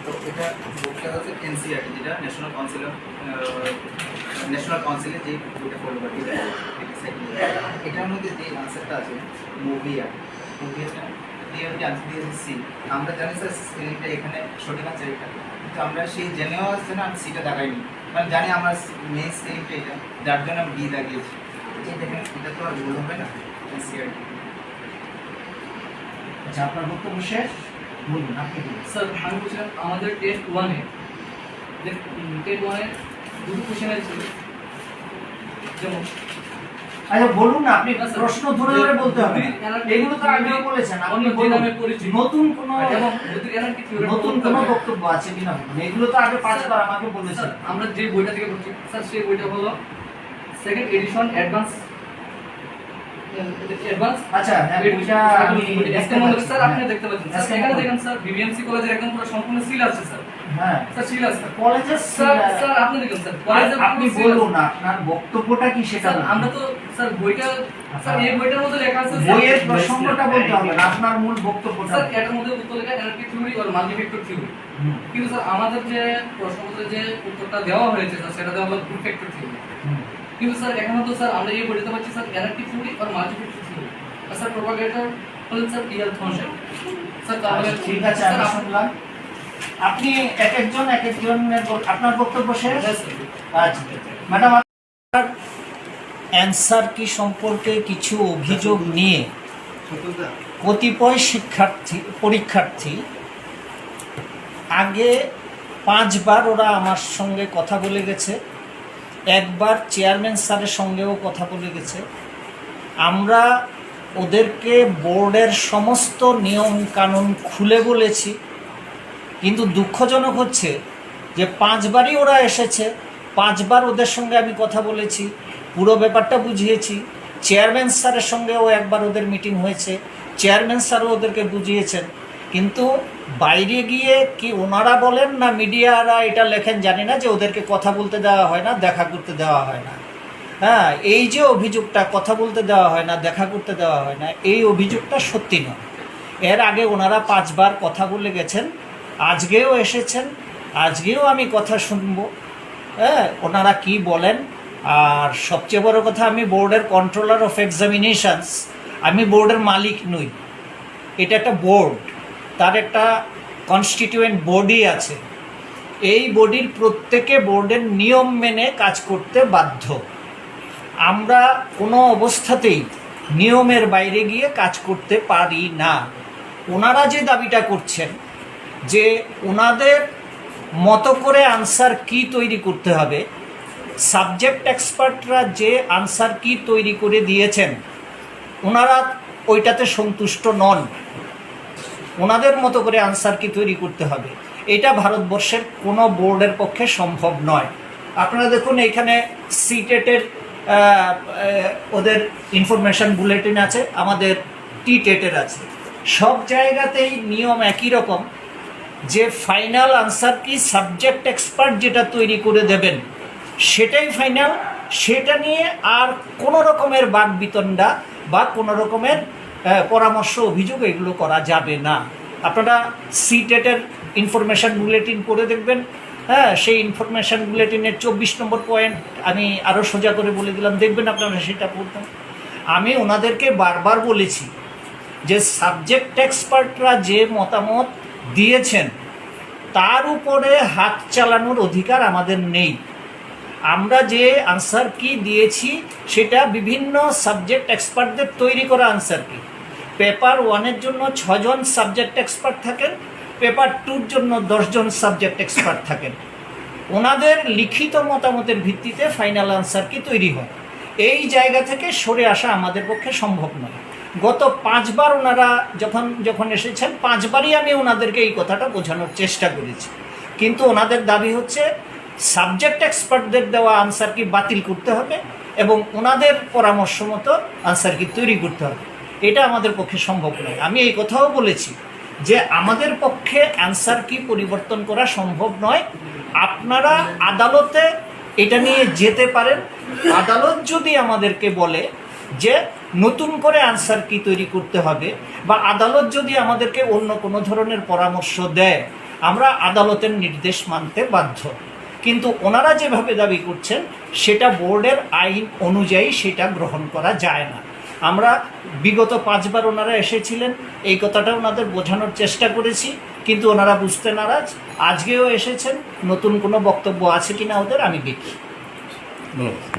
তো এটা বুকটা হচ্ছে এনসিআরটি, যেটা ন্যাশনাল কাউন্সিলে যে বইটা ফলো করে এটার মধ্যে যে আনসারটা আছে মুভিটা দিয়ে আনসার দিয়েছে সি। আমরা জানি স্যার স্পেলিংটা এখানে সঠিক আছে এটা, কিন্তু আমরা সেই জেনেও আসছে না, আমি সিটা দাগাইনি, কারণ জানি আমার মেইন স্পেলিংটা এটা, যার জন্য আমি ডি দাগিয়েছি। এই দেখেন এটা তো আর ভুল হবে না এনসিআরটি। আচ্ছা, আপনার বক্তব্য শেষ, বলুন আপনি বলুন। স্যার আমি বলছিলাম আমাদের টেস্ট 1 এ দুটো কোশ্চেন আছে, যেমন আচ্ছা বলুন না, আপনি প্রশ্ন ধরে ধরে বলতে হবে, এগুলো তো আগেও বলেছেন আপনি, নতুন কোনো বক্তব্য আছে কিনা এগুলো তো আগে 5 বার আমাকে বলেছেন। আমরা যে বইটা থেকে পড়ছি স্যার, সেই বইটা হলো সেকেন্ড এডিশন অ্যাডভান্স। আচ্ছা এটা আমি স্যার আপনি দেখতে পাচ্ছেন স্যার, এখানে দেখেন স্যার বিবিএমসি কলেজের একদম পুরো সম্পূর্ণ সিল আছে স্যার। হ্যাঁ স্যার সিল আছে কলেজের স্যার আপনি দেখেন স্যার কলেজে আপনি বলুন আপনার বক্তব্যটা কি সেটা। আমরা তো স্যার বইটা স্যার এই বইটার মধ্যে লেখা আছে বইয়ের প্রসঙ্গটা বলতে হবে না, আপনার মূল বক্তব্যটা। স্যার এটার মধ্যে উত্তর লেখা এনার্জি থিওরি আর মাল্টিফ্যাক্টর থিওরি, কিন্তু স্যার আমাদের যে প্রশ্নপত্রে যে উত্তরটা দেওয়া হয়েছে স্যার সেটা দেওয়া হলো গ্রুপ ফ্যাক্টর থিওরি, কিন্তু স্যার এখানে তো স্যার আমরা এই বইটাতে পাচ্ছি স্যার এনার্জি থিওরি আর মাল্টিফ্যাক্টর থিওরি, আর স্যার প্রপাগেটর হলেন স্যার ইয়ার থনসেন। স্যার তাহলে ঠিক আছে, আমি শুনলাম। আপনি এক একজনের আপনার বক্তব্য শেষ। আচ্ছা ম্যাডাম, আপনার অ্যান্সার কি সম্পর্কে কিছু অভিযোগ নিয়ে কতিপয় পরীক্ষার্থী আগে 5 বার ওরা আমার সঙ্গে কথা বলে গেছে, একবার চেয়ারম্যান স্যারের সঙ্গেও কথা বলে গেছে। আমরা ওদেরকে বোর্ডের সমস্ত নিয়ম কানুন খুলে বলেছি, কিন্তু দুঃখজনক হচ্ছে যে 5 বারই ওরা এসেছে, 5 বার ওদের সঙ্গে আমি কথা বলেছি, পুরো ব্যাপারটা বুঝিয়েছি। চেয়ারম্যান স্যারের সঙ্গেও একবার ওদের মিটিং হয়েছে, চেয়ারম্যান স্যারও ওদেরকে বুঝিয়েছেন, কিন্তু বাইরে গিয়ে কি ওনারা বলেন না মিডিয়ারা এটা লেখেন জানি না, যে ওদেরকে কথা বলতে দেওয়া হয় না, দেখা করতে দেওয়া হয় না। হ্যাঁ, এই যে অভিযোগটা কথা বলতে দেওয়া হয় না, দেখা করতে দেওয়া হয় না, এই অভিযোগটা সত্যি নয়। এর আগে ওনারা 5 বার কথা বলে গেছেন, আজকেও এসেছেন, আজকেও আমি কথা শুনবো, হ্যাঁ ওনারা কি বলেন। আর সবচেয়ে বড় কথা, আমি বোর্ডের কন্ট্রোলার অফ এক্সামিনেশনস, আমি বোর্ডের মালিক নই, এটা একটা বোর্ড, তার একটা কনস্টিটিউয়েন্ট বডি আছে, এই বডির প্রত্যেকে বোর্ডের নিয়ম মেনে কাজ করতে বাধ্য। আমরা কোনো অবস্থাতেই নিয়মের বাইরে গিয়ে কাজ করতে পারি না। ওনারা যে দাবিটা করছেন যে ওনাদের মতো করে আনসার কি তৈরি করতে হবে, সাবজেক্ট এক্সপার্টরা যে আনসার কি তৈরি করে দিয়েছেন ওনারা ওইটাতে সন্তুষ্ট নন, ওনাদের মতো করে আনসার কি তৈরি করতে হবে এটা ভারতবর্ষের কোনো বোর্ডের পক্ষে সম্ভব নয়। আপনারা দেখুন এইখানে সিটেটের ওদের ইনফরমেশন বুলেটিন আছে, আমাদের টি-টেটের আছে, সব জায়গাতেই নিয়ম একই রকম, যে ফাইনাল আনসার কি সাবজেক্ট এক্সপার্ট যেটা তৈরি করে দেবেন সেটাই ফাইনাল, সেটা নিয়ে আর কোনো রকমের বাদ বিতণ্ডা বা কোনো রকমের পরামর্শ অভিযোগ এগুলো করা যাবে না। আপনারা সিটেটের ইনফরমেশান বুলেটিন পড়ে দেখবেন, হ্যাঁ সেই ইনফরমেশান বুলেটিনের 24 নম্বর পয়েন্ট আমি আরও সোজা করে বলে দিলাম, দেখবেন আপনারা সেটা পড়বেন। আমি ওনাদেরকে বারবার বলেছি যে সাবজেক্ট এক্সপার্টরা যে মতামত দিয়েছেন তার উপরে হাত চালানোর অধিকার আমাদের নেই। আমরা যে আনসার কি দিয়েছি সেটা বিভিন্ন সাবজেক্ট এক্সপার্টদের তৈরি করা আনসার কি। পেপার 1-এর জন্য 6 জন সাবজেক্ট এক্সপার্ট থাকেন, পেপার 2-র জন্য 10 জন সাবজেক্ট এক্সপার্ট থাকেন। ওনাদের লিখিত মতামতের ভিত্তিতে ফাইনাল আনসার কি তৈরি হয়, এই জায়গা থেকে সরে আসা আমাদের পক্ষে সম্ভব নয়। গত 5 বার ওনারা যখন এসেছেন 5 বারই আমি ওনাদেরকে এই কথাটা বোঝানোর চেষ্টা করেছি, কিন্তু ওনাদের দাবি হচ্ছে সাবজেক্ট এক্সপার্টদের দেওয়া আনসার কি বাতিল করতে হবে এবং ওনাদের পরামর্শ মতো আনসার কি তৈরি করতে হবে। এটা আমাদের পক্ষে সম্ভব নয়। আমি এই কথাও বলেছি যে আমাদের পক্ষে অ্যান্সার কি পরিবর্তন করা সম্ভব নয়, আপনারা আদালতে এটা নিয়ে যেতে পারেন। আদালত যদি আমাদেরকে বলে যে নতুন করে অ্যান্সার কি তৈরি করতে হবে, বা আদালত যদি আমাদেরকে অন্য কোনো ধরনের পরামর্শ দেয়, আমরা আদালতের নির্দেশ মানতে বাধ্য। কিন্তু ওনারা যেভাবে দাবি করছেন সেটা বোর্ডের আইন অনুযায়ী সেটা গ্রহণ করা যায় না। আমরা বিগত 5 বার ওনারা এসেছিলেন, এই কথাটা ওনাদের বোঝানোর চেষ্টা করেছি, কিন্তু ওনারা বুঝতে নারাজ। আজকেও এসেছেন, নতুন কোনো বক্তব্য আছে কিনা ওদের আমি দেখি। ধন্যবাদ।